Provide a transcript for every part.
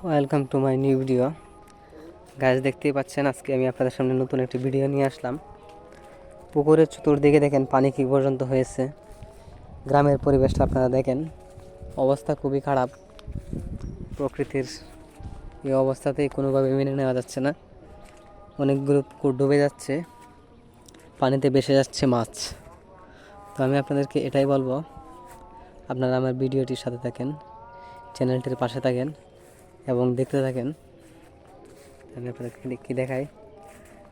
Welcome to my new video. গাছ দেখতেই পাচ্ছেন, আজকে আমি আপনাদের সামনে নতুন একটি ভিডিও নিয়ে আসলাম। পুকুরের চতুর্দিকে দেখেন পানি কি পর্যন্ত হয়েছে। গ্রামের পরিবেশটা আপনারা দেখেন, অবস্থা খুবই খারাপ। প্রকৃতির এই অবস্থাতেই কোনোভাবে মেনে নেওয়া যাচ্ছে না। অনেকগুলো পুকুর ডুবে যাচ্ছে, পানিতে ভেসে যাচ্ছে মাছ। তো আমি আপনাদেরকে এটাই বলবো, আপনারা আমার ভিডিওটির সাথে থাকেন, চ্যানেলটির পাশে থাকেন এবং দেখতে থাকেন। আমি আপনাদেরকে কি দেখাই।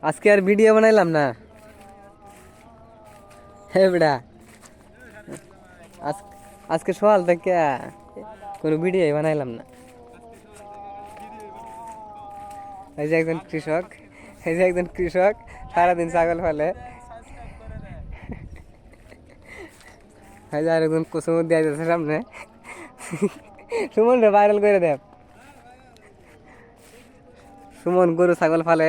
আজকে আর ভিডিও বানাইলাম না, হ্যাঁ বেটা। আজকে সকাল থেকে কোনো ভিডিও বানাইলাম না। এই যে একজন কৃষক, সারাদিন ছাগল ফেলে। এই যে আরেকজন কুসুম দিয়ে যাচ্ছে সামনে। সুমন রে ভাইরাল করে দেব। সুমন গরু ছাগল ফালে,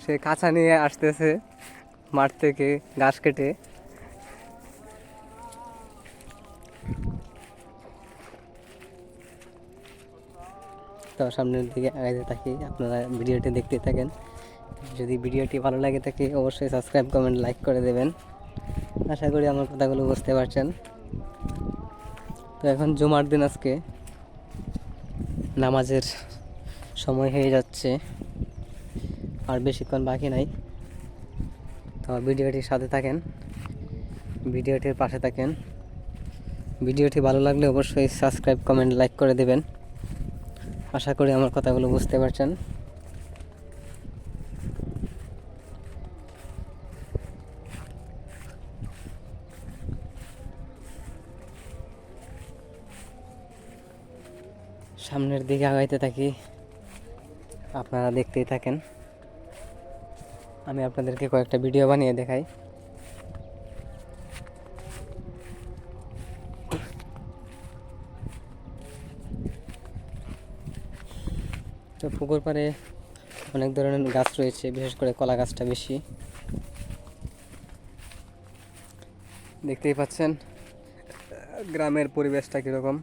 সে কাঁচা নিয়ে আসতেছে মাঠ থেকে ঘাস কেটে। তো সামনের দিকে আগাইতে থাকি, আপনারা ভিডিওটি দেখতে থাকেন। যদি ভিডিওটি ভালো লাগে থাকে অবশ্যই সাবস্ক্রাইব, কমেন্ট, লাইক করে দেবেন। আশা করি আমার কথাগুলো বুঝতে পারছেন। তো এখন জুমার দিন, আজকে নামাজের সময় হয়ে যাচ্ছে, আর বেশিক্ষণ বাকি নাই। তো ভিডিওটির সাথে থাকেন, ভিডিওটির পাশে থাকেন। ভিডিওটি ভালো লাগলে অবশ্যই সাবস্ক্রাইব, কমেন্ট, লাইক করে দেবেন। আশা করি আমার কথাগুলো বুঝতে পারছেন। সামনের দিকে আগাইতে থাকি, আপনারা দেখতেই থাকেন। আমি আপনাদেরকে কয়েকটা ভিডিও বানিয়ে দেখাই। তো পুকুর পাড়ে অনেক ধরনের গাছ রয়েছে, বিশেষ করে কলা গাছটা বেশি। দেখতেই পাচ্ছেন গ্রামের পরিবেশটা কীরকম।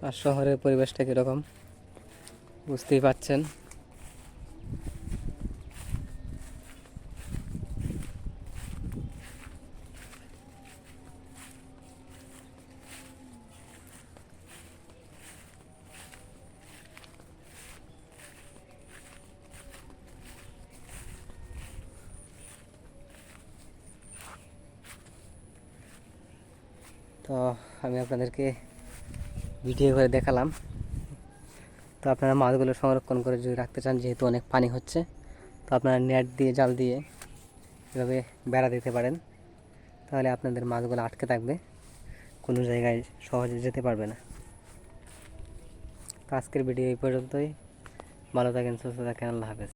আর শহরের পরিবেশটা কীরকম বুঝতেই পাচ্ছেন। তো আমি আপনাদেরকে ভিডিও করে দেখালাম। তো আপনারা মাছগুলো সংরক্ষণ করে যদি রাখতে চান, যেহেতু অনেক পানি হচ্ছে, তো আপনারা নেট দিয়ে, জাল দিয়ে এভাবে বেড়া দিতে পারেন। তাহলে আপনাদের মাছগুলো আটকে থাকবে, কোনো জায়গায় সহজে যেতে পারবে না। তো আজকের ভিডিও এই পর্যন্তই। ভালো থাকেন, সুস্থ থাকেন, আল্লাহ হাফেজ।